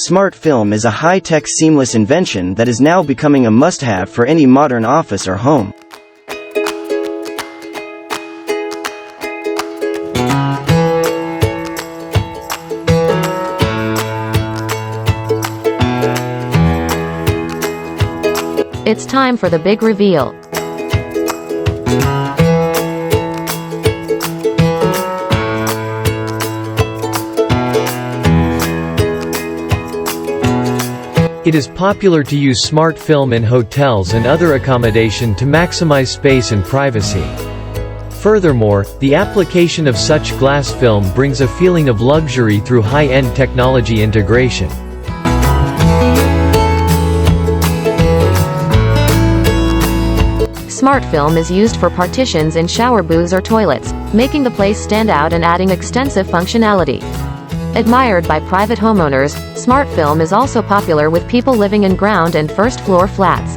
Smart film is a high-tech seamless invention that is now becoming a must-have for any modern office or home. It's time for the big reveal. It is popular to use smart film in hotels and other accommodation to maximize space and privacy. Furthermore, the application of such glass film brings a feeling of luxury through high-end technology integration. Smart film is used for partitions in shower booths or toilets, making the place stand out and adding extensive functionality. Admired by private homeowners, smart film is also popular with people living in ground and first-floor flats.